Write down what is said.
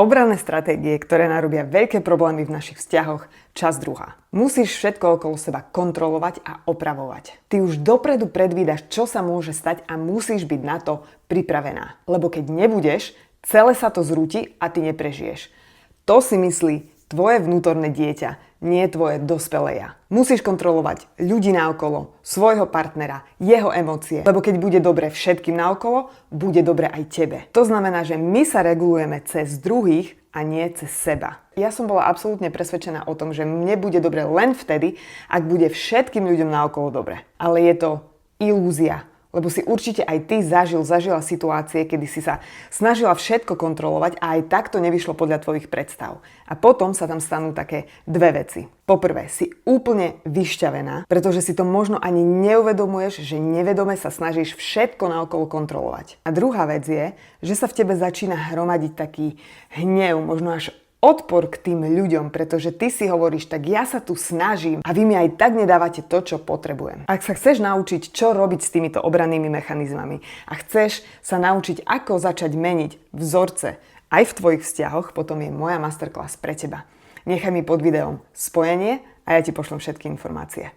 Obranné stratégie, ktoré narobia veľké problémy v našich vzťahoch, časť 2. Musíš všetko okolo seba kontrolovať a opravovať. Ty už dopredu predvídaš, čo sa môže stať a musíš byť na to pripravená. Lebo keď nebudeš, celé sa to zrúti a ty neprežiješ. To si myslí tvoje vnútorné dieťa, nie tvoje dospelé ja. Musíš kontrolovať ľudí naokolo, svojho partnera, jeho emócie. Lebo keď bude dobre všetkým naokolo, bude dobre aj tebe. To znamená, že my sa regulujeme cez druhých a nie cez seba. Ja som bola absolútne presvedčená o tom, že mne bude dobre len vtedy, ak bude všetkým ľuďom naokolo dobre. Ale je to ilúzia. Lebo si určite aj ty zažila situácie, kedy si sa snažila všetko kontrolovať a aj tak to nevyšlo podľa tvojich predstav. A potom sa tam stanú také dve veci. Poprvé, si úplne vyšťavená, pretože si to možno ani neuvedomuješ, že nevedome sa snažíš všetko naokolo kontrolovať. A druhá vec je, že sa v tebe začína hromadiť taký hnev, možno až odpor k tým ľuďom, pretože ty si hovoríš, tak ja sa tu snažím a vy mi aj tak nedávate to, čo potrebujem. Ak sa chceš naučiť, čo robiť s týmito obrannými mechanizmami a chceš sa naučiť, ako začať meniť vzorce aj v tvojich vzťahoch, potom je moja masterclass pre teba. Nechaj mi pod videom spojenie a ja ti pošlem všetky informácie.